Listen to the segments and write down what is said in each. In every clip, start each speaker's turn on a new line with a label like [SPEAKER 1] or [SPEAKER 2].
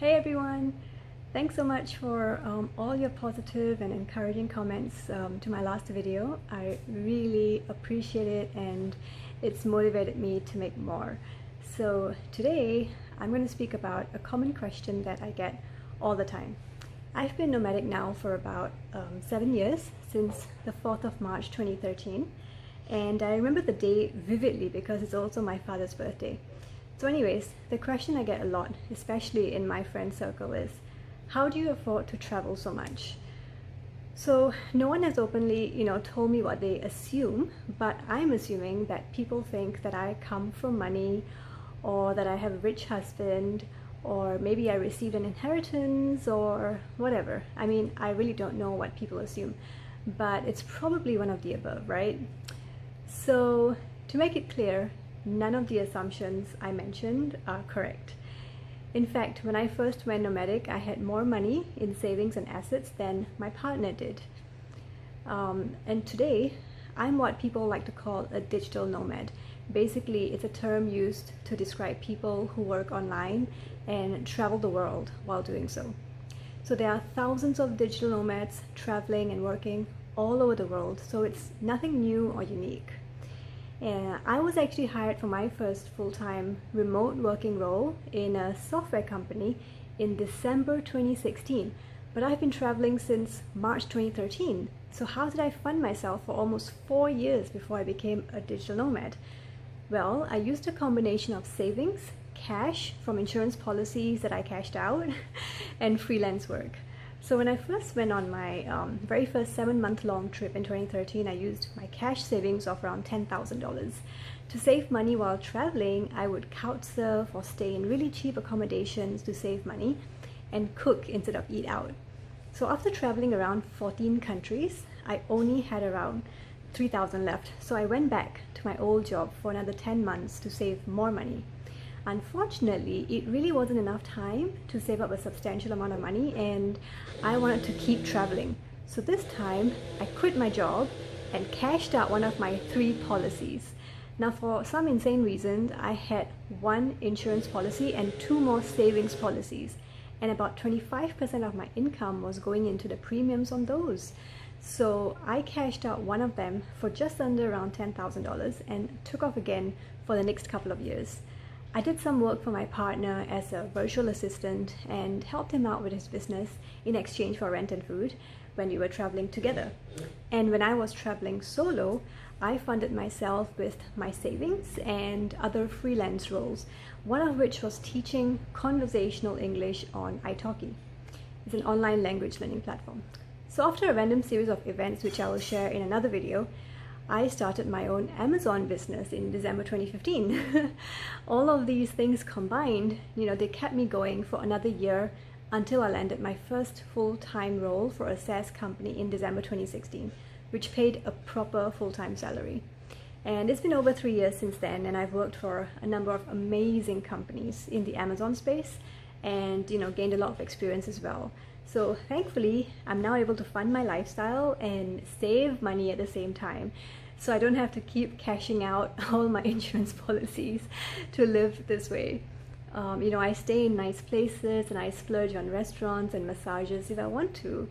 [SPEAKER 1] Hey everyone! Thanks so much for all your positive and encouraging comments to my last video. I really appreciate it and it's motivated me to make more. So today I'm going to speak about a common question that I get all the time. I've been nomadic now for about 7 years, since the 4th of March 2013, and I remember the day vividly because it's also my father's birthday. So anyways, the question I get a lot, especially in my friend circle, is how do you afford to travel so much? So no one has openly, told me what they assume, but I'm assuming that people think that I come from money, or that I have a rich husband, or maybe I received an inheritance, or whatever. I mean, I really don't know what people assume, but it's probably one of the above, right? So to make it clear, none of the assumptions I mentioned are correct. In fact, when I first went nomadic, I had more money in savings and assets than my partner did. And today, I'm what people like to call a digital nomad. Basically, it's a term used to describe people who work online and travel the world while doing so. So there are thousands of digital nomads traveling and working all over the world, so it's nothing new or unique. I was actually hired for my first full-time remote working role in a software company in December 2016, but I've been traveling since March 2013. So how did I fund myself for almost 4 years before I became a digital nomad? Well, I used a combination of savings, cash from insurance policies that I cashed out, and freelance work. So when I first went on my very first 7-month-long trip in 2013, I used my cash savings of around $10,000. To save money while traveling, I would couch surf or stay in really cheap accommodations to save money and cook instead of eat out. So after traveling around 14 countries, I only had around $3,000 left. So I went back to my old job for another 10 months to save more money. Unfortunately, it really wasn't enough time to save up a substantial amount of money, and I wanted to keep traveling. So this time, I quit my job and cashed out one of my 3 policies. Now, for some insane reason, I had 1 insurance policy and 2 more savings policies, and about 25% of my income was going into the premiums on those. So I cashed out one of them for just under around $10,000 and took off again for the next couple of years. I did some work for my partner as a virtual assistant and helped him out with his business in exchange for rent and food when we were traveling together. And when I was traveling solo, I funded myself with my savings and other freelance roles, one of which was teaching conversational English on italki. It's an online language learning platform. So after a random series of events, which I will share in another video, I started my own Amazon business in December 2015. All of these things combined, they kept me going for another year until I landed my first full-time role for a SaaS company in December 2016, which paid a proper full-time salary. And it's been over 3 years since then, and I've worked for a number of amazing companies in the Amazon space and gained a lot of experience as well. So thankfully, I'm now able to fund my lifestyle and save money at the same time. So I don't have to keep cashing out all my insurance policies to live this way. I stay in nice places and I splurge on restaurants and massages if I want to.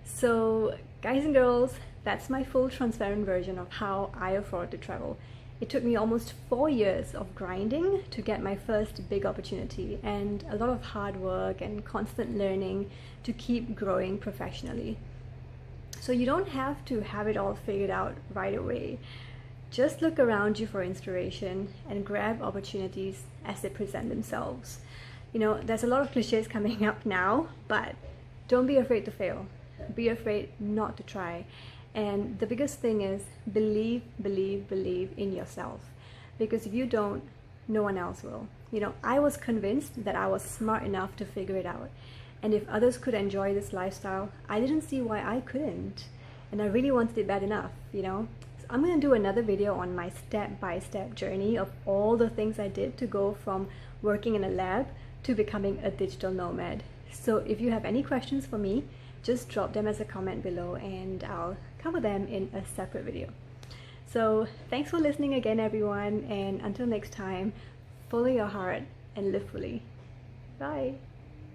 [SPEAKER 1] So guys and girls, that's my full transparent version of how I afford to travel. It took me almost 4 years of grinding to get my first big opportunity, and a lot of hard work and constant learning to keep growing professionally. So you don't have to have it all figured out right away. Just look around you for inspiration and grab opportunities as they present themselves. There's a lot of cliches coming up now, but don't be afraid to fail. Be afraid not to try. And the biggest thing is believe in yourself. Because if you don't, no one else will. I was convinced that I was smart enough to figure it out. And if others could enjoy this lifestyle, I didn't see why I couldn't. And I really wanted it bad enough, So I'm going to do another video on my step-by-step journey of all the things I did to go from working in a lab to becoming a digital nomad. So if you have any questions for me, just drop them as a comment below and I'll cover them in a separate video. So thanks for listening again, everyone, and until next time, follow your heart and live fully. Bye.